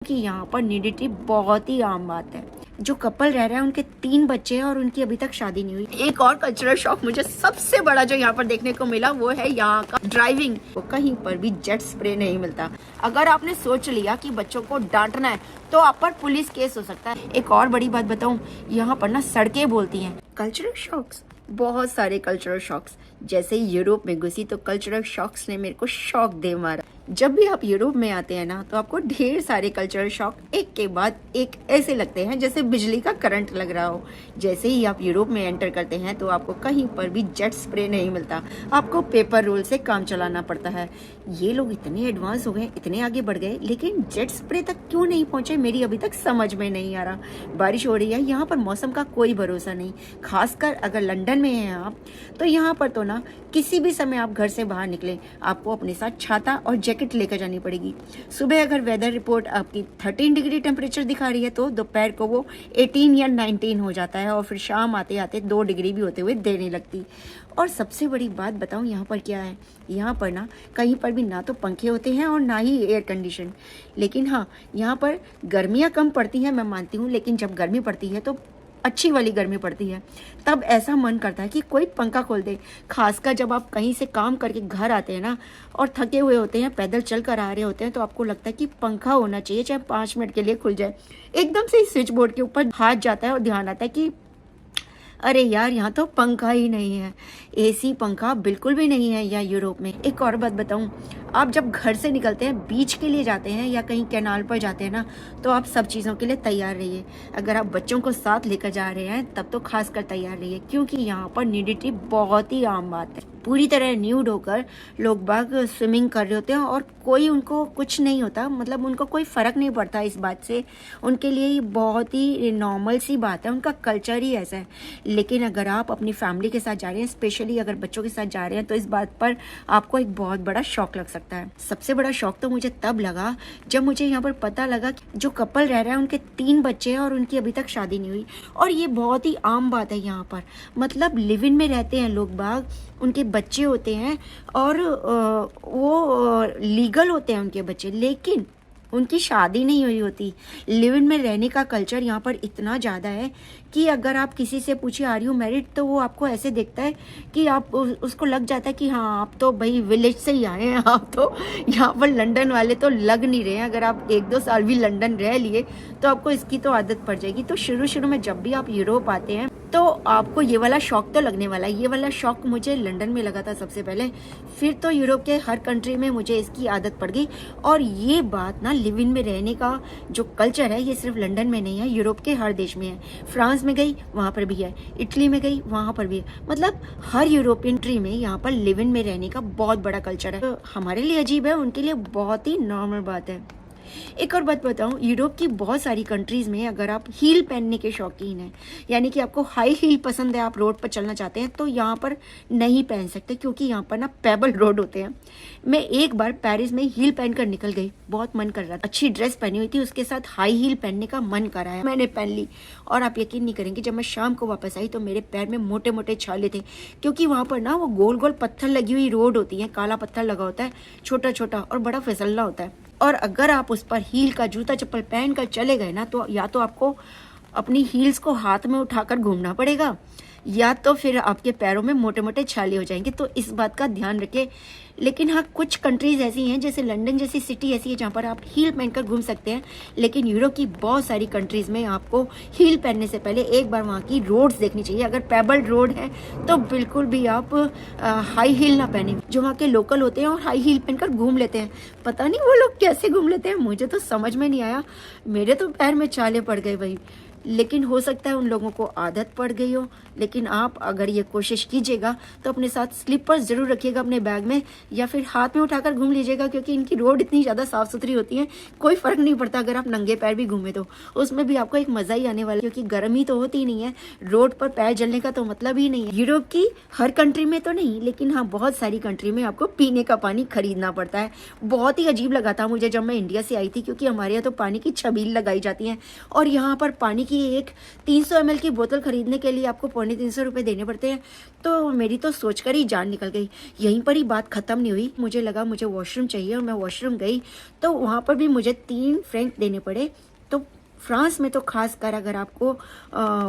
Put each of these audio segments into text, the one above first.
कि यहाँ पर न्यूडिटी बहुत ही आम बात है। जो कपल रह रहा है उनके 3 बच्चे हैं और उनकी अभी तक शादी नहीं हुई। एक और कल्चरल शॉक मुझे सबसे बड़ा जो यहाँ पर देखने को मिला वो है यहाँ का ड्राइविंग। वो कहीं पर भी जेट स्प्रे नहीं मिलता। अगर आपने सोच लिया कि बच्चों को डांटना है तो आप पर पुलिस केस हो सकता है। एक और बड़ी बात बताऊं, यहाँ पर ना सड़कें बोलती हैं। कल्चरल शॉक्स, बहुत सारे कल्चरल शॉक्स। जैसे ही यूरोप में घुसी तो कल्चरल शॉक्स ने मेरे को शॉक दे मारा। जब भी आप यूरोप में आते हैं ना तो आपको ढेर सारे कल्चरल शॉक एक के बाद एक ऐसे लगते हैं जैसे बिजली का करंट लग रहा हो। जैसे ही आप यूरोप में एंटर करते हैं तो आपको कहीं पर भी जेट स्प्रे नहीं मिलता। आपको पेपर रोल से काम चलाना पड़ता है। ये लोग इतने एडवांस हो गए, इतने आगे बढ़ गए, लेकिन जेट स्प्रे तक क्यों नहीं पहुंचे मेरी अभी तक समझ में नहीं आ रहा। बारिश हो रही है, यहाँ पर मौसम का कोई भरोसा नहीं। खासकर अगर लंदन में हैं आप तो यहाँ पर तो ना किसी भी समय आप घर से बाहर निकले आपको अपने साथ छाता और जैकेट लेकर जानी पड़ेगी। सुबह अगर वेदर रिपोर्ट आपकी 13 डिग्री टेम्परेचर दिखा रही है तो दोपहर को वो 18 या 19 हो जाता है और फिर शाम आते आते 2 डिग्री भी होते हुए देने लगती। और सबसे बड़ी बात बताऊं यहाँ पर क्या है, यहाँ पर ना कहीं पर भी ना तो पंखे होते हैं और ना ही एयर कंडीशन। लेकिन हाँ, यहाँ पर गर्मियाँ कम पड़ती हैं मैं मानती हूँ, लेकिन जब गर्मी पड़ती है तो अच्छी वाली गर्मी पड़ती है। तब ऐसा मन करता है कि कोई पंखा खोल दे। खासकर जब आप कहीं से काम करके घर आते हैं ना और थके हुए होते हैं, पैदल चल कर आ रहे होते हैं, तो आपको लगता है कि पंखा होना चाहिए, चाहे 5 मिनट के लिए खुल जाए। एकदम से स्विच बोर्ड के ऊपर हाथ जाता है और ध्यान आता है कि अरे यार, यहाँ तो पंखा ही नहीं है। एसी पंखा बिल्कुल भी नहीं है यहाँ यूरोप में। एक और बात बताऊं, आप जब घर से निकलते हैं, बीच के लिए जाते हैं या कहीं कैनाल पर जाते हैं ना, तो आप सब चीज़ों के लिए तैयार रहिए। अगर आप बच्चों को साथ लेकर जा रहे हैं तब तो खासकर तैयार रहिए, क्योंकि यहाँ पर न्यूडिटी बहुत ही आम बात है। पूरी तरह न्यूड होकर लोग बाग स्विमिंग कर रहे होते हैं और कोई उनको कुछ नहीं होता, मतलब उनको कोई फ़र्क नहीं पड़ता इस बात से। उनके लिए ये बहुत ही नॉर्मल सी बात है, उनका कल्चर ही ऐसा है। लेकिन अगर आप अपनी फैमिली के साथ जा रहे हैं, स्पेशली अगर बच्चों के साथ जा रहे हैं, तो इस बात पर आपको एक बहुत बड़ा शॉक लग सकता है। सबसे बड़ा शॉक तो मुझे तब लगा जब मुझे यहाँ पर पता लगा कि जो कपल रह रहा है उनके 3 बच्चे हैं और उनकी अभी तक शादी नहीं हुई। और ये बहुत ही आम बात है यहाँ पर, मतलब लिव इन में रहते हैं लोग बाग, उनके बच्चे होते हैं और वो लीगल होते हैं उनके बच्चे, लेकिन उनकी शादी नहीं हुई होती। लिव इन में रहने का कल्चर यहाँ पर इतना ज़्यादा है कि अगर आप किसी से पूछिए आर यू मैरिड, तो वो आपको ऐसे देखता है कि आप उसको लग जाता है कि हाँ, आप तो भाई विलेज से ही आए हैं, आप तो यहाँ पर लंदन वाले तो लग नहीं रहे हैं। अगर आप 1-2 साल भी लंदन रह लिए तो आपको इसकी तो आदत पड़ जाएगी। तो शुरू में जब भी आप यूरोप आते हैं तो आपको ये वाला शौक तो लगने वाला है। ये वाला शौक मुझे लंदन में लगा था सबसे पहले, फिर तो यूरोप के हर कंट्री में मुझे इसकी आदत पड़ गई। और ये बात ना, लिव इन में रहने का जो कल्चर है, ये सिर्फ लंदन में नहीं है, यूरोप के हर देश में है। फ्रांस में गई वहाँ पर भी है, इटली में गई वहाँ पर भी है, मतलब हर यूरोपियन कंट्री में यहाँ पर लिव इन में रहने का बहुत बड़ा कल्चर है। तो हमारे लिए अजीब है, उनके लिए बहुत ही नॉर्मल बात है। एक और बात बताऊं, यूरोप की बहुत सारी कंट्रीज में अगर आप हील पहनने के शौकीन हैं, यानी कि आपको हाई हील पसंद है, आप रोड पर चलना चाहते हैं, तो यहाँ पर नहीं पहन सकते, क्योंकि यहाँ पर ना पेबल रोड होते हैं। मैं एक बार पेरिस में हील पहनकर निकल गई, बहुत मन कर रहा था, अच्छी ड्रेस पहनी हुई थी, उसके साथ हाई हील पहनने का मन कराया, मैंने पहन ली। और आप यकीन नहीं करेंगे, जब मैं शाम को वापस आई तो मेरे पैर में मोटे मोटे छाले थे, क्योंकि वहाँ पर ना वो गोल गोल पत्थर लगी हुई रोड होती है, काला पत्थर लगा होता है, छोटा छोटा और बड़ा फिसलना होता है। और अगर आप उस पर हील का जूता चप्पल पहन कर चले गए ना, तो या तो आपको अपनी हील्स को हाथ में उठाकर घूमना पड़ेगा, या तो फिर आपके पैरों में मोटे मोटे छाले हो जाएंगे। तो इस बात का ध्यान रखें। लेकिन हाँ, कुछ कंट्रीज ऐसी हैं, जैसे लंदन जैसी सिटी ऐसी है जहाँ पर आप हील पहनकर घूम सकते हैं। लेकिन यूरोप की बहुत सारी कंट्रीज में आपको हील पहनने से पहले एक बार वहाँ की रोड्स देखनी चाहिए। अगर पेबल्ड रोड है तो बिल्कुल भी आप हाई हील ना पहने। जो वहाँ के लोकल होते हैं और हाई हील पहनकर घूम लेते हैं, पता नहीं वो लोग कैसे घूम लेते हैं, मुझे तो समझ में नहीं आया। मेरे तो पैर में छाले पड़ गए भाई। लेकिन हो सकता है उन लोगों को आदत पड़ गई हो। लेकिन आप अगर ये कोशिश कीजिएगा तो अपने साथ स्लीपर्स जरूर रखिएगा अपने बैग में, या फिर हाथ में उठाकर घूम लीजिएगा, क्योंकि इनकी रोड इतनी ज़्यादा साफ़ सुथरी होती है, कोई फ़र्क नहीं पड़ता अगर आप नंगे पैर भी घूमे तो उसमें भी आपको एक मज़ा ही आने वाला है, क्योंकि गर्मी तो होती ही नहीं है, रोड पर पैर जलने का तो मतलब ही नहीं है। यूरोप की हर कंट्री में तो नहीं, लेकिन हाँ, बहुत सारी कंट्री में आपको पीने का पानी खरीदना पड़ता है। बहुत ही अजीब लगा था मुझे जब मैं इंडिया से आई थी, क्योंकि हमारे यहाँ तो पानी की छबील लगाई जाती है और यहाँ पर पानी की एक 300 ml की बोतल खरीदने के लिए आपको 350 रुपये देने पड़ते हैं। तो मेरी तो सोचकर ही जान निकल गई। यहीं पर ही बात खत्म खत्म नहीं हुई, मुझे लगा मुझे वॉशरूम चाहिए और मैं वॉशरूम गई तो वहाँ पर भी मुझे 3 फ्रैंक देने पड़े। तो फ्रांस में तो खास कर अगर आपको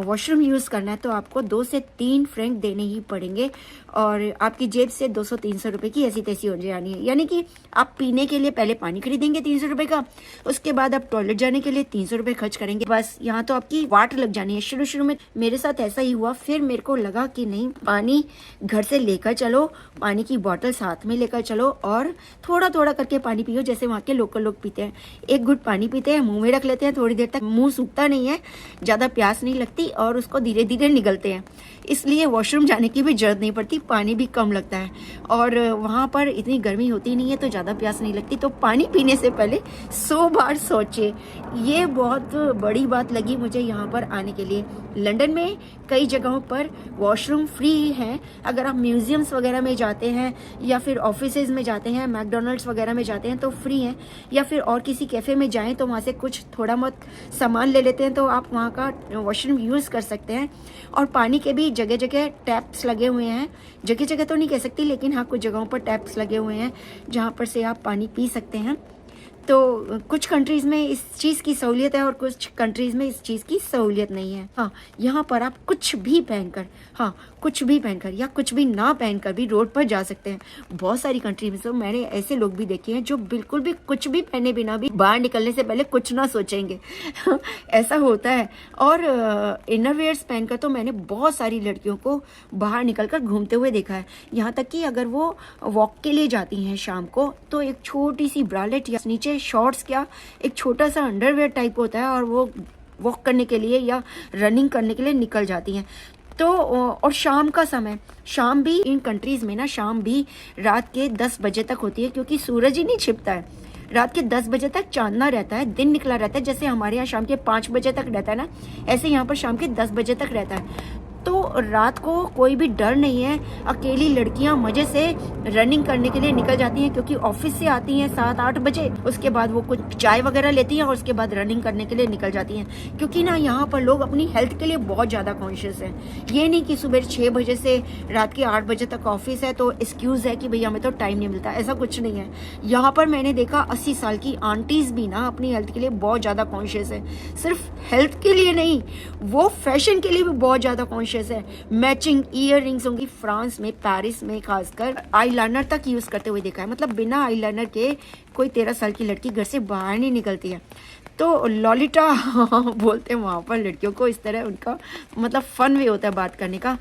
वॉशरूम यूज़ करना है तो आपको 2 से 3 फ्रैंक देने ही पड़ेंगे और आपकी जेब से 200-300 रुपये की ऐसी तैसी हो जानी है। यानी कि आप पीने के लिए पहले पानी खरीदेंगे 300 रुपये का, उसके बाद आप टॉयलेट जाने के लिए 300 रुपये खर्च करेंगे, बस यहाँ तो आपकी वाट लग जानी है। शुरू शुरू में मेरे साथ ऐसा ही हुआ, फिर मेरे को लगा कि नहीं, पानी घर से लेकर चलो, पानी की बॉटल साथ में लेकर चलो और थोड़ा थोड़ा करके पानी पियो, जैसे वहाँ के लोकल लोग पीते हैं। एक घुट पानी पीते हैं, मुँह में रख लेते हैं, थोड़ी देर तक मुंह सूखता नहीं है, ज़्यादा प्यास नहीं लगती और उसको धीरे धीरे निगलते हैं, इसलिए वॉशरूम जाने की भी जरूरत नहीं पड़ती, पानी भी कम लगता है और वहाँ पर इतनी गर्मी होती नहीं है तो ज़्यादा प्यास नहीं लगती। तो पानी पीने से पहले 100 बार सोचे, ये बहुत बड़ी बात लगी मुझे यहाँ पर आने के लिए। लंदन में कई जगहों पर वॉशरूम फ्री हैं, अगर आप म्यूजियम्स वगैरह में जाते हैं या फिर ऑफिसेज में जाते हैं, मैकडोनल्ड्स वगैरह में जाते हैं तो फ्री हैं, या फिर और किसी कैफ़े में जाएं तो वहाँ से कुछ थोड़ा बहुत सामान ले लेते हैं तो आप वहाँ का वॉशरूम यूज़ कर सकते हैं। और पानी के भी जगह जगह टैप्स लगे हुए हैं, जगह जगह तो नहीं कह सकती लेकिन हाँ कुछ जगहों पर टैप्स लगे हुए हैं जहाँ पर से आप पानी पी सकते हैं। तो कुछ कंट्रीज़ में इस चीज़ की सहूलियत है और कुछ कंट्रीज़ में इस चीज़ की सहूलियत नहीं है। हाँ, यहाँ पर आप कुछ भी पहनकर, हाँ कुछ भी पहनकर या कुछ भी ना पहनकर भी रोड पर जा सकते हैं। बहुत सारी कंट्री में तो मैंने ऐसे लोग भी देखे हैं जो बिल्कुल भी कुछ भी पहने बिना भी बाहर निकलने से पहले कुछ ना सोचेंगे ऐसा होता है। और इनर वेयर्स पहनकर तो मैंने बहुत सारी लड़कियों को बाहर निकलकर घूमते हुए देखा है। यहाँ तक कि अगर वो वॉक के लिए जाती हैं शाम को तो एक छोटी सी ब्रालेट या नीचे शॉर्ट्स, क्या एक छोटा सा अंडरवेयर टाइप होता है और वो वॉक करने के लिए या रनिंग करने के लिए निकल जाती हैं। तो और शाम का समय, शाम भी इन कंट्रीज़ में ना शाम भी रात के 10 बजे तक होती है, क्योंकि सूरज ही नहीं छिपता है। रात के 10 बजे तक चांदना रहता है, दिन निकला रहता है। जैसे हमारे यहाँ शाम के 5 बजे तक रहता है ना, ऐसे यहाँ पर शाम के 10 बजे तक रहता है। तो रात को कोई भी डर नहीं है। अकेली लड़कियां मजे से रनिंग करने के लिए निकल जाती हैं, क्योंकि ऑफिस से आती हैं 7-8 बजे, उसके बाद वो कुछ चाय वगैरह लेती हैं और उसके बाद रनिंग करने के लिए निकल जाती हैं। क्योंकि ना यहाँ पर लोग अपनी हेल्थ के लिए बहुत ज़्यादा कॉन्शियस हैं। ये नहीं कि सुबह 6 बजे से रात के 8 बजे तक ऑफिस है तो एक्सक्यूज़ है कि भैया हमें तो टाइम नहीं मिलता, ऐसा कुछ नहीं है। यहाँ पर मैंने देखा 80 साल की आंटीज़ भी ना अपनी हेल्थ के लिए बहुत ज़्यादा कॉन्शियस है। सिर्फ हेल्थ के लिए नहीं, वो फैशन के लिए भी बहुत ज़्यादा कॉन्शियस है। मैचिंग ईयर रिंग्स होंगी, फ्रांस में, पेरिस में खासकर आईलाइनर तक यूज करते हुए देखा है। मतलब बिना आईलाइनर के कोई 13 साल की लड़की घर से बाहर नहीं निकलती है। तो लॉलिटा बोलते हैं वहाँ पर लड़कियों को, इस तरह उनका मतलब फन वे होता है बात करने का।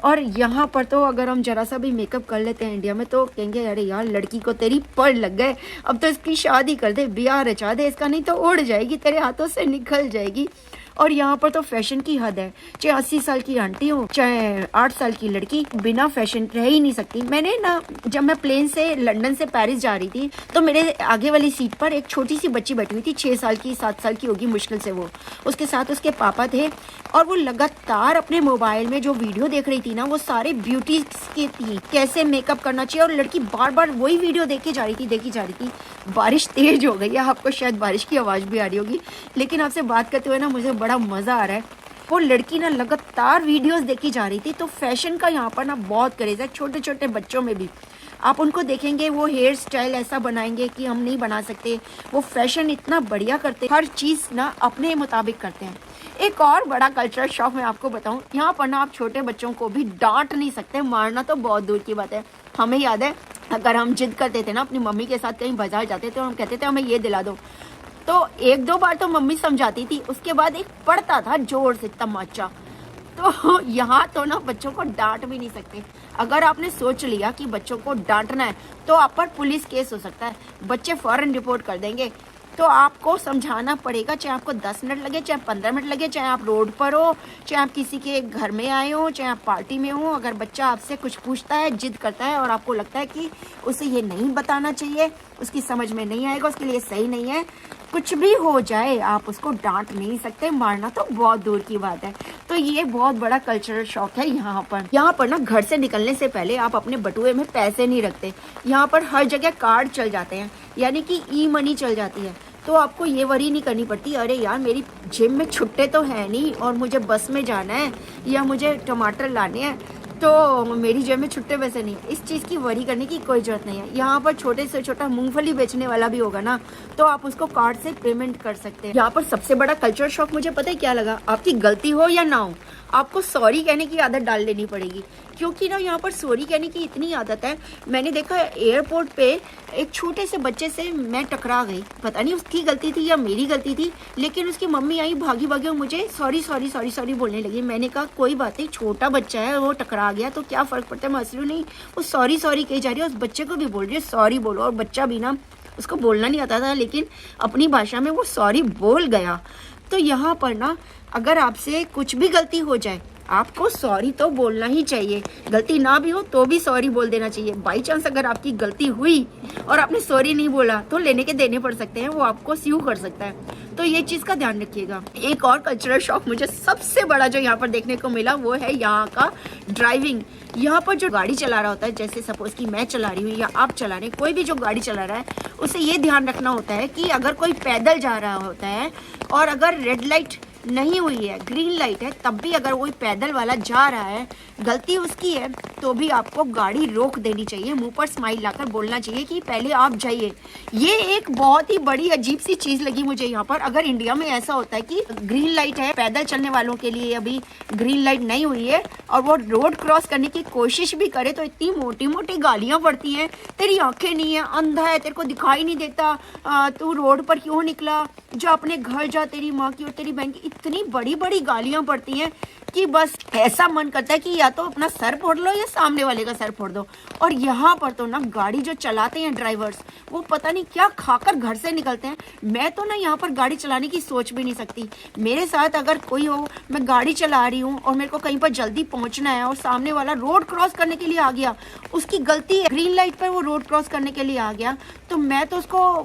और यहाँ पर तो अगर हम जरा सा भी मेकअप कर लेते हैं इंडिया में तो कहेंगे अरे यार लड़की को तेरी पड़ लग गए, अब तो इसकी शादी कर दे, ब्याह रचा दे इसका, नहीं तो उड़ जाएगी, तेरे हाथों से निकल जाएगी। और यहाँ पर तो फैशन की हद है, चाहे 80 साल की आंटी हो चाहे 8 साल की लड़की, बिना फैशन रह ही नहीं सकती। मैंने ना जब मैं प्लेन से लंदन से पेरिस जा रही थी तो मेरे आगे वाली सीट पर एक छोटी सी बच्ची बैठी हुई थी, 6 साल की 7 साल की होगी मुश्किल से वो, उसके साथ उसके पापा थे और वो लगातार अपने मोबाइल में जो वीडियो देख रही थी ना वो सारे ब्यूटी की थी, कैसे मेकअप करना चाहिए, और लड़की बार बार वही वीडियो देखी जा रही थी। बारिश तेज हो गई है, आपको शायद बारिश की आवाज़ भी आ रही होगी, लेकिन आपसे बात करते हुए ना मुझे बड़ा मज़ा आ रहा है। वो लड़की ना लगातार वीडियोस देखी जा रही थी। तो फैशन का यहाँ पर ना बहुत क्रेज़ है, छोटे छोटे बच्चों में भी। आप उनको देखेंगे वो हेयर स्टाइल ऐसा बनाएंगे कि हम नहीं बना सकते, वो फैशन इतना बढ़िया करते, हर चीज़ ना अपने मुताबिक करते हैं। एक और बड़ा कल्चरल शॉक मैं आपको बताऊं, यहाँ पर ना आप छोटे बच्चों को भी डांट नहीं सकते, मारना तो बहुत दूर की बात है। हमें याद है अगर हम जिद करते थे ना अपनी मम्मी के साथ कहीं बाजार जाते थे और हम कहते थे हमें ये दिला दो, तो 1-2 बार तो मम्मी समझाती थी, उसके बाद एक पड़ता था जोर से तमाचा। तो यहाँ तो ना बच्चों को डांट भी नहीं सकते। अगर आपने सोच लिया कि बच्चों को डांटना है तो आप पर पुलिस केस हो सकता है, बच्चे फौरन रिपोर्ट कर देंगे। तो आपको समझाना पड़ेगा, चाहे आपको 10 मिनट लगे, चाहे 15 मिनट लगे, चाहे आप रोड पर हो, चाहे आप किसी के घर में आए हो, चाहे आप पार्टी में हो। अगर बच्चा आपसे कुछ पूछता है, जिद करता है और आपको लगता है कि उसे ये नहीं बताना चाहिए, उसकी समझ में नहीं आएगा, उसके लिए सही नहीं है, कुछ भी हो जाए, आप उसको डांट नहीं सकते, मारना तो बहुत दूर की बात है। तो ये बहुत बड़ा कल्चरल शॉक है यहाँ पर। यहाँ पर ना घर से निकलने से पहले आप अपने बटुए में पैसे नहीं रखते। यहाँ पर हर जगह कार्ड चल जाते हैं, यानी कि ई मनी चल जाती है। तो आपको ये वरी नहीं करनी पड़ती, अरे यार मेरी जेब में छुट्टे तो है नहीं और मुझे बस में जाना है या मुझे टमाटर लाने हैं, तो मेरी जेब में छुट्टे पैसे नहीं है, इस चीज़ की वरी करने की कोई जरूरत नहीं है। यहाँ पर छोटे से छोटा मूंगफली बेचने वाला भी होगा ना, तो आप उसको कार्ड से पेमेंट कर सकते हैं। यहाँ पर सबसे बड़ा कल्चरल शॉक मुझे पता है क्या लगा, आपकी गलती हो या ना हो, आपको सॉरी कहने की आदत डाल लेनी पड़ेगी। क्योंकि ना यहाँ पर सॉरी कहने की इतनी आदत है, मैंने देखा एयरपोर्ट पे एक छोटे से बच्चे से मैं टकरा गई, पता नहीं उसकी गलती थी या मेरी गलती थी, लेकिन उसकी मम्मी आई भागी भागी और मुझे सॉरी सॉरी सॉरी सॉरी बोलने लगी। मैंने कहा कोई बात नहीं, छोटा बच्चा है, वो टकरा गया तो क्या फ़र्क पड़ता है, मैं हंस रही हूँ। नहीं, वो सॉरी सॉरी कही जा रही है, उस बच्चे को भी बोल रही है सॉरी बोलो, और बच्चा भी ना, उसको बोलना नहीं आता था लेकिन अपनी भाषा में वो सॉरी बोल गया। तो यहाँ पर ना अगर आपसे कुछ भी गलती हो जाए, आपको सॉरी तो बोलना ही चाहिए। गलती ना भी हो तो भी सॉरी बोल देना चाहिए। बाई चांस अगर आपकी गलती हुई और आपने सॉरी नहीं बोला तो लेने के देने पड़ सकते हैं, वो आपको स्यू कर सकता है। तो ये चीज़ का ध्यान रखिएगा। एक और कल्चरल शॉक मुझे सबसे बड़ा जो यहाँ पर देखने को मिला वो है यहाँ का ड्राइविंग। यहाँ पर जो गाड़ी चला रहा होता है, जैसे सपोज कि मैं चला रही हूँ या आप चला रहे हैं, कोई भी जो गाड़ी चला रहा है, उसे ये ध्यान रखना होता है कि अगर कोई पैदल जा रहा होता है और अगर रेड लाइट नहीं हुई है, ग्रीन लाइट है, तब भी अगर कोई पैदल वाला जा रहा है, गलती उसकी है, तो भी आपको गाड़ी रोक देनी चाहिए, मुंह पर स्माइल लाकर बोलना चाहिए कि पहले आप जाइए। ये एक बहुत ही बड़ी अजीब सी चीज़ लगी मुझे यहाँ पर। अगर इंडिया में ऐसा होता है कि ग्रीन लाइट है पैदल चलने वालों के लिए, अभी ग्रीन लाइट नहीं हुई है और वो रोड क्रॉस करने की कोशिश भी करे, तो इतनी मोटी मोटी गालियाँ पड़ती हैं, तेरी आंखें नहीं है, अंधा है, तेरे को दिखाई नहीं देता, तू रोड पर क्यों निकला, जा अपने घर जा, तेरी माँ की और तेरी बहन की, इतनी बड़ी बड़ी गालियां पड़ती हैं कि बस ऐसा मन करता है कि या तो अपना सर फोड़ लो या सामने वाले का सर फोड़ दो। और यहाँ पर तो ना गाड़ी जो चलाते हैं ड्राइवर्स, वो पता नहीं क्या खाकर घर से निकलते हैं। मैं तो ना यहाँ पर गाड़ी चलाने की सोच भी नहीं सकती। मेरे साथ अगर कोई हो, मैं गाड़ी चला रही हूँ और मेरे को कहीं पर जल्दी पहुँचना है और सामने वाला रोड क्रॉस करने के लिए आ गया, उसकी गलती है, ग्रीन लाइट पर वो रोड क्रॉस करने के लिए आ गया, तो मैं तो उसको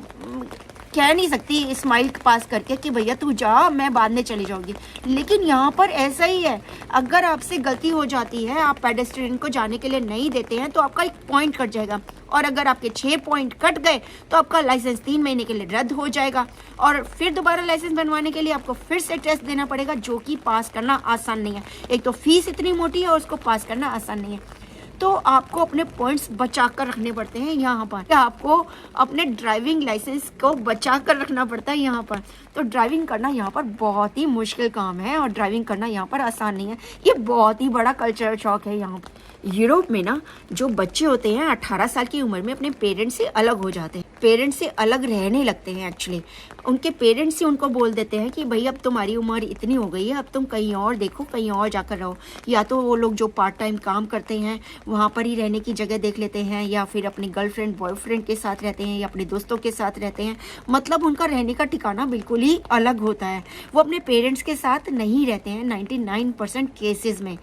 कह नहीं सकती स्माइल पास करके कि भैया तू जा, मैं बाद में चली जाऊंगी। लेकिन यहाँ पर ऐसा ही है, अगर आपसे गलती हो जाती है, आप पेडेस्ट्रियन को जाने के लिए नहीं देते हैं, तो आपका एक पॉइंट कट जाएगा, और अगर आपके 6 पॉइंट कट गए तो आपका लाइसेंस 3 महीने के लिए रद्द हो जाएगा, और फिर दोबारा लाइसेंस बनवाने के लिए आपको फिर से टेस्ट देना पड़ेगा, जो कि पास करना आसान नहीं है। एक तो फीस इतनी मोटी है और उसको पास करना आसान नहीं है। तो आपको अपने पॉइंट्स बचा कर रखने पड़ते हैं यहाँ पर, आपको अपने ड्राइविंग लाइसेंस को बचा कर रखना पड़ता है यहाँ पर। तो ड्राइविंग करना यहाँ पर बहुत ही मुश्किल काम है और ड्राइविंग करना यहाँ पर आसान नहीं है। ये बहुत ही बड़ा कल्चरल शॉक है यहाँ पर। यूरोप में ना जो बच्चे होते हैं 18 साल की उम्र में अपने पेरेंट्स से अलग हो जाते हैं, पेरेंट्स से अलग रहने लगते हैं। एक्चुअली उनके पेरेंट्स ही उनको बोल देते हैं कि भाई अब तुम्हारी उम्र इतनी हो गई है, अब तुम कहीं और देखो, कहीं और जाकर रहो। या तो वो लोग जो पार्ट टाइम काम करते हैं वहाँ पर ही रहने की जगह देख लेते हैं, या फिर अपनी गर्लफ्रेंड बॉयफ्रेंड के साथ रहते हैं, या अपने दोस्तों के साथ रहते हैं। मतलब उनका रहने का ठिकाना बिल्कुल ही अलग होता है, वो अपने पेरेंट्स के साथ नहीं रहते हैं 99% केसेस में।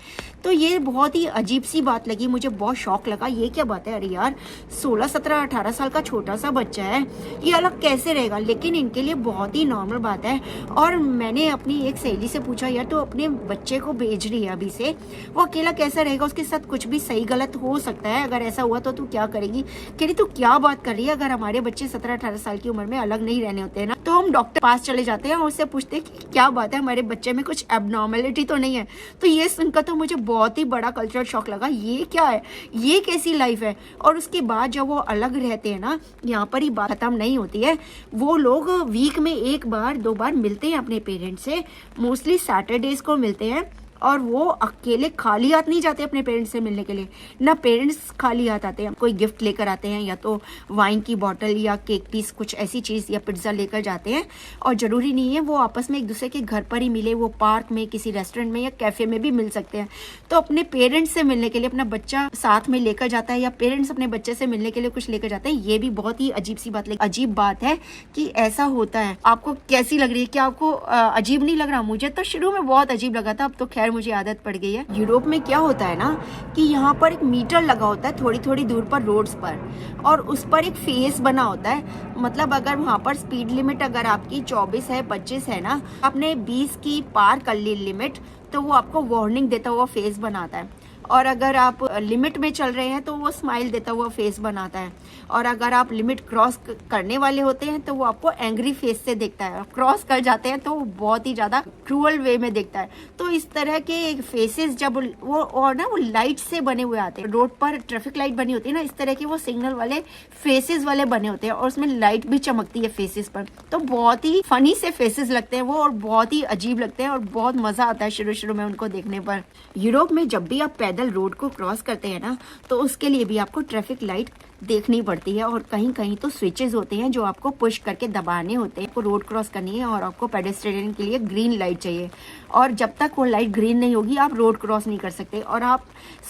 तो ये बहुत ही अजीब सी बात लगी मुझे, बहुत शौक लगा। ये क्या बात है, अरे यार 16, 17, 18 साल का छोटा सा बच्चा है, ये अलग कैसे रहेगा? लेकिन इनके लिए बहुत ही नॉर्मल बात है। और मैंने अपनी एक सहेली से पूछा, यार तो अपने बच्चे को भेज रही है अभी से, वो अकेला कैसा रहेगा? उसके साथ कुछ भी सही गलत हो सकता है, अगर ऐसा हुआ तो तू क्या करेगी? कह रही तू क्या बात कर रही है, अगर हमारे बच्चे 17-18 साल की उम्र में अलग नहीं रहने होते हैं ना, तो हम डॉक्टर पास चले जाते हैं और उससे पूछते हैं कि क्या बात है, हमारे बच्चे में कुछ एबनॉर्मेलिटी तो नहीं है। तो ये सुनकर तो मुझे बहुत ही बड़ा कल्चरल शॉक लगा, ये क्या है, ये कैसी लाइफ है? और उसके बाद जब वो अलग रहते हैं ना, यहाँ पर ही बात खत्म नहीं होती है। वो लोग वीक में 1 बार 2 बार मिलते हैं अपने पेरेंट्स से, मोस्टली सैटरडेज को मिलते हैं, और वो अकेले खाली हाथ नहीं जाते अपने पेरेंट्स से मिलने के लिए, ना पेरेंट्स खाली हाथ आते हैं, कोई गिफ्ट लेकर आते हैं, या तो वाइन की बॉटल या केक पीस, कुछ ऐसी चीज़, या पिज्ज़ा लेकर जाते हैं। और ज़रूरी नहीं है वो आपस में एक दूसरे के घर पर ही मिले, वो पार्क में, किसी रेस्टोरेंट में या कैफ़े में भी मिल सकते हैं। तो अपने पेरेंट्स से मिलने के लिए अपना बच्चा साथ में लेकर जाता है, या पेरेंट्स अपने बच्चे से मिलने के लिए कुछ लेकर जाते हैं, ये भी बहुत ही अजीब सी बात अजीब बात है कि ऐसा होता है। आपको कैसी लग रही है? क्या आपको अजीब नहीं लग रहा? मुझे तो शुरू में बहुत अजीब लगा था, अब तो खैर मुझे आदत पड़ गई है। यूरोप में क्या होता है ना कि यहाँ पर एक मीटर लगा होता है थोड़ी थोड़ी दूर पर रोड्स पर, और उस पर एक फेस बना होता है। मतलब अगर वहाँ पर स्पीड लिमिट अगर आपकी 24 है, 25 है ना, आपने 20 की पार कर ली लिमिट, तो वो आपको वार्निंग देता हुआ फेस बनाता है। और अगर आप लिमिट में चल रहे हैं तो वो स्माइल देता हुआ फेस बनाता है, और अगर आप लिमिट क्रॉस करने वाले होते हैं तो वो आपको एंग्री फेस से देखता है, क्रॉस कर जाते हैं तो वो बहुत ही ज़्यादा क्रूअल वे में देखता है। तो इस तरह के फेसेस जब वो, और ना वो लाइट से बने हुए आते हैं, रोड पर ट्रैफिक लाइट बनी होती है ना, इस तरह के वो सिग्नल वाले फेसेस वाले बने होते हैं, और उसमें लाइट भी चमकती है फेसेस पर। तो बहुत ही फनी से फेसेस लगते हैं वो, और बहुत ही अजीब लगते हैं, और बहुत मजा आता है शुरू शुरू में उनको देखने पर। यूरोप में जब भी आप पैदल रोड को क्रॉस करते हैं ना, तो उसके लिए भी आपको ट्रैफिक लाइट देखनी पड़ती है, और कहीं कहीं तो स्विचेस होते हैं जो आपको पुश करके दबाने होते हैं। आपको रोड क्रॉस करनी है और आपको पेडेस्ट्रियन के लिए ग्रीन लाइट चाहिए, और जब तक वो लाइट ग्रीन नहीं होगी आप रोड क्रॉस नहीं कर सकते। और आप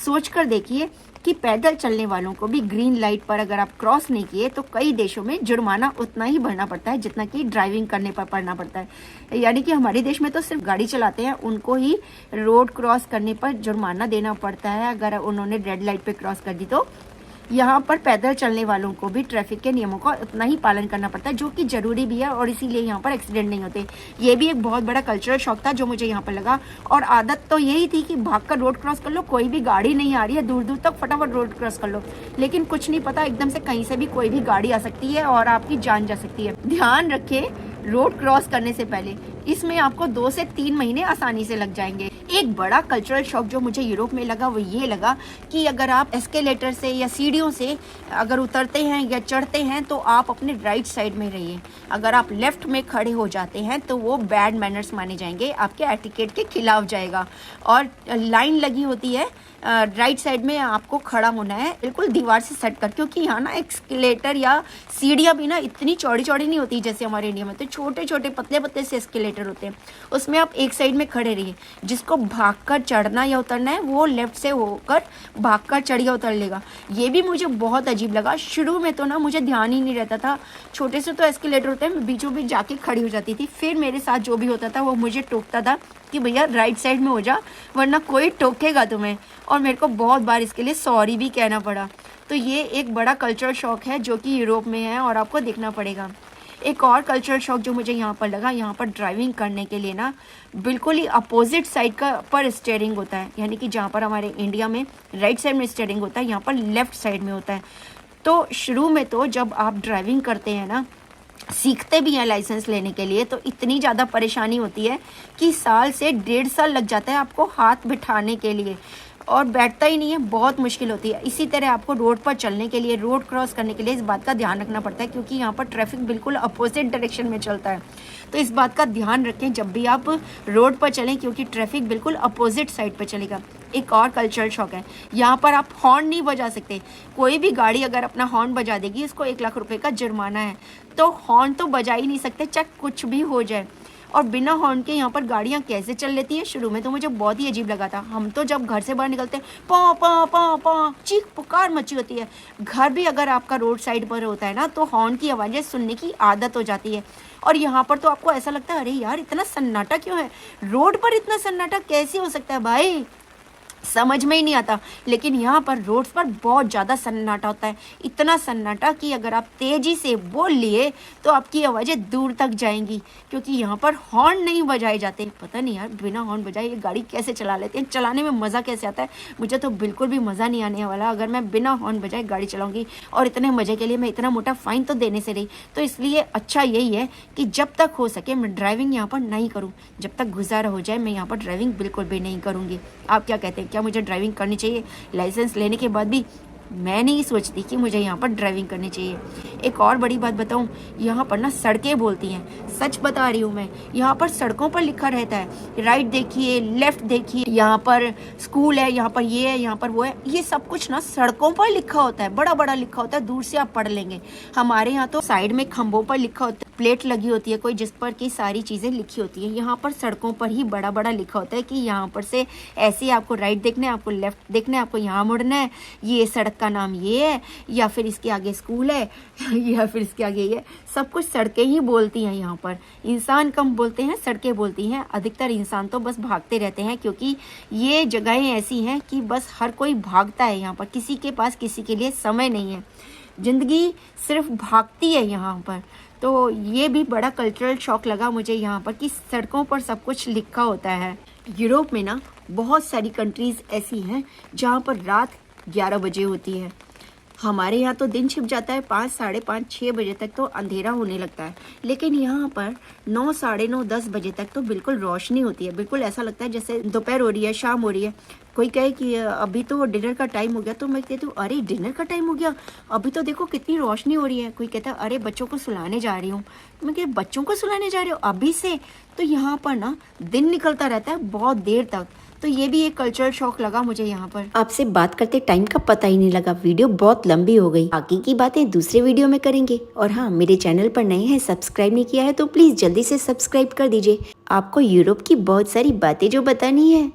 सोच कर देखिए कि पैदल चलने वालों को भी ग्रीन लाइट पर अगर आप क्रॉस नहीं किए तो कई देशों में जुर्माना उतना ही भरना पड़ता है जितना कि ड्राइविंग करने पर पड़ना पड़ता है। यानी कि हमारे देश में तो सिर्फ गाड़ी चलाते हैं उनको ही रोड क्रॉस करने पर जुर्माना देना पड़ता है अगर उन्होंने रेड लाइट पे क्रॉस कर दी। तो यहाँ पर पैदल चलने वालों को भी ट्रैफिक के नियमों का उतना ही पालन करना पड़ता है, जो कि जरूरी भी है, और इसीलिए यहाँ पर एक्सीडेंट नहीं होते। ये भी एक बहुत बड़ा कल्चरल शॉक था जो मुझे यहाँ पर लगा। और आदत तो यही थी कि भागकर रोड क्रॉस कर लो, कोई भी गाड़ी नहीं आ रही है दूर दूर तक, फटाफट रोड क्रॉस कर लो। लेकिन कुछ नहीं पता, एकदम से कहीं से भी कोई भी गाड़ी आ सकती है और आपकी जान जा सकती है। ध्यान रखें रोड क्रॉस करने से पहले, इसमें आपको 2 से 3 महीने आसानी से लग जाएंगे। एक बड़ा कल्चरल शॉक जो मुझे यूरोप में लगा वो ये लगा कि अगर आप एस्केलेटर से या सीढ़ियों से अगर उतरते हैं या चढ़ते हैं तो आप अपने राइट साइड में रहिए। अगर आप लेफ्ट में खड़े हो जाते हैं तो वो बैड मैनर्स माने जाएंगे, आपके एटिकेट के खिलाफ जाएगा। और लाइन लगी होती है राइट साइड में, आपको खड़ा होना है बिल्कुल दीवार से सट कर, क्योंकि यहाँ ना एस्केलेटर या सीढ़ियाँ भी ना इतनी चौड़ी चौड़ी नहीं होती जैसे हमारे इंडिया में, तो छोटे छोटे पतले पतले से एस्केलेटर होते हैं। उसमें आप एक साइड में खड़े रहिए, जिसको भागकर चढ़ना या उतरना है वो लेफ्ट से होकर भागकर चढ़ या उतर लेगा। ये भी मुझे बहुत अजीब लगा। शुरू में तो ना मुझे ध्यान ही नहीं रहता था, छोटे से तो एस्केलेटर होते हैं, मैं बीचों बीच जाके खड़ी हो जाती थी। फिर मेरे साथ जो भी होता था वो मुझे टोकता था कि भैया राइट साइड में हो जा वरना कोई टोकेगा तुम्हें, और मेरे को बहुत बार इसके लिए सॉरी भी कहना पड़ा। तो ये एक बड़ा कल्चरल शॉक है जो कि यूरोप में है और आपको देखना पड़ेगा। एक और कल्चरल शॉक जो मुझे यहाँ पर लगा, यहाँ पर ड्राइविंग करने के लिए ना बिल्कुल ही अपोजिट साइड का पर स्टीयरिंग होता है। यानी कि जहाँ पर हमारे इंडिया में राइट साइड में स्टीयरिंग होता है, यहाँ पर लेफ्ट साइड में होता है। तो शुरू में तो जब आप ड्राइविंग करते हैं ना, सीखते भी हैं लाइसेंस लेने के लिए, तो इतनी ज़्यादा परेशानी होती है कि साल से 1.5 साल लग जाता है आपको हाथ बिठाने के लिए, और बैठता ही नहीं है, बहुत मुश्किल होती है। इसी तरह आपको रोड पर चलने के लिए, रोड क्रॉस करने के लिए इस बात का ध्यान रखना पड़ता है, क्योंकि यहाँ पर ट्रैफिक बिल्कुल अपोजिट डायरेक्शन में चलता है। तो इस बात का ध्यान रखें जब भी आप रोड पर चलें, क्योंकि ट्रैफिक बिल्कुल अपोजिट साइड पर चलेगा। एक और कल्चरल शॉक है, यहाँ पर आप हॉर्न नहीं बजा सकते। कोई भी गाड़ी अगर अपना हॉर्न बजा देगी उसको 1 लाख रुपए का जुर्माना है। तो हॉर्न तो बजा ही नहीं सकते, चाहे कुछ भी हो जाए। और बिना हॉर्न के यहाँ पर गाड़ियाँ कैसे चल लेती हैं, शुरू में तो मुझे बहुत ही अजीब लगा था। हम तो जब घर से बाहर निकलते हैं पा पा पा पा चीख पुकार मची होती है। घर भी अगर आपका रोड साइड पर होता है ना तो हॉर्न की आवाज़ें सुनने की आदत हो जाती है। और यहाँ पर तो आपको ऐसा लगता है अरे यार इतना सन्नाटा क्यों है, रोड पर इतना सन्नाटा कैसे हो सकता है भाई, समझ में ही नहीं आता। लेकिन यहाँ पर रोड्स पर बहुत ज़्यादा सन्नाटा होता है, इतना सन्नाटा कि अगर आप तेज़ी से बोल लिए तो आपकी आवाज़ें दूर तक जाएंगी, क्योंकि यहाँ पर हॉर्न नहीं बजाए जाते। पता नहीं यार बिना हॉर्न बजाए ये गाड़ी कैसे चला लेते हैं, चलाने में मज़ा कैसे आता है। मुझे तो बिल्कुल भी मज़ा नहीं आने वाला अगर मैं बिना हॉर्न बजाए गाड़ी चलाऊँगी, और इतने मज़े के लिए मैं इतना मोटा फ़ाइन तो देने से रही। तो इसलिए अच्छा यही है कि जब तक हो सके मैं ड्राइविंग यहाँ पर नहीं करूँ, जब तक गुजारा हो जाए मैं यहाँ पर ड्राइविंग बिल्कुल भी नहीं करूँगी। आप क्या कहते हैं, क्या मुझे ड्राइविंग करनी चाहिए? लाइसेंस लेने के बाद भी मैं नहीं सोचती कि मुझे यहाँ पर ड्राइविंग करनी चाहिए। एक और बड़ी बात बताऊँ, यहाँ पर ना सड़कें बोलती हैं, सच बता रही हूँ मैं। यहाँ पर सड़कों पर लिखा रहता है राइट देखिए, लेफ्ट देखिए, यहाँ पर स्कूल है, यहाँ पर ये है, यहाँ पर वो है, ये सब कुछ ना सड़कों पर लिखा होता है, बड़ा बड़ा लिखा होता है, दूर से आप पढ़ लेंगे। हमारे यहाँ तो साइड में खंभों पर लिखा होता है, प्लेट लगी होती है कोई जिस पर की सारी चीज़ें लिखी होती है। यहाँ पर सड़कों पर ही बड़ा बड़ा लिखा होता है कि यहाँ पर से ऐसे आपको राइट देखना है, आपको लेफ्ट देखना है, आपको यहाँ मुड़ना है, ये सड़क का नाम ये है, या फिर इसके आगे स्कूल है या फिर इसके आगे ये। सब कुछ सड़कें ही बोलती हैं यहाँ पर। इंसान कम बोलते हैं, सड़कें बोलती हैं। अधिकतर इंसान तो बस भागते रहते हैं, क्योंकि ये जगहें ऐसी हैं कि बस हर कोई भागता है यहाँ पर, किसी के पास किसी के लिए समय नहीं है। जिंदगी सिर्फ भागती है यहाँ पर। तो ये भी बड़ा कल्चरल शॉक लगा मुझे यहाँ पर कि सड़कों पर सब कुछ लिखा होता है। यूरोप में ना बहुत सारी कंट्रीज ऐसी हैं जहाँ पर रात 11 बजे होती है। हमारे यहाँ तो दिन छिप जाता है 5, साढ़े 5, 6 बजे तक तो अंधेरा होने लगता है, लेकिन यहाँ पर 9, साढ़े 9, 10 बजे तक तो बिल्कुल रोशनी होती है। बिल्कुल ऐसा लगता है जैसे दोपहर हो रही है, शाम हो रही है। कोई कहे कि अभी तो डिनर का टाइम हो गया, तो मैं कहती हूँ अरे डिनर का टाइम हो गया, अभी तो देखो कितनी रोशनी हो रही है। कोई कहता है अरे बच्चों को सुलाने जा रही हूँ। मैं कहती बच्चों को सुलाने जा रही हो अभी से? तो यहाँ पर ना दिन निकलता रहता है बहुत देर तक। तो ये भी एक कल्चरल शॉक लगा मुझे यहाँ पर। आपसे बात करते टाइम का पता ही नहीं लगा। वीडियो बहुत लंबी हो गई, बाकी की बातें दूसरे वीडियो में करेंगे। और हाँ, मेरे चैनल पर नए हैं, सब्सक्राइब नहीं किया है तो प्लीज जल्दी से सब्सक्राइब कर दीजिए। आपको यूरोप की बहुत सारी बातें जो बतानी है।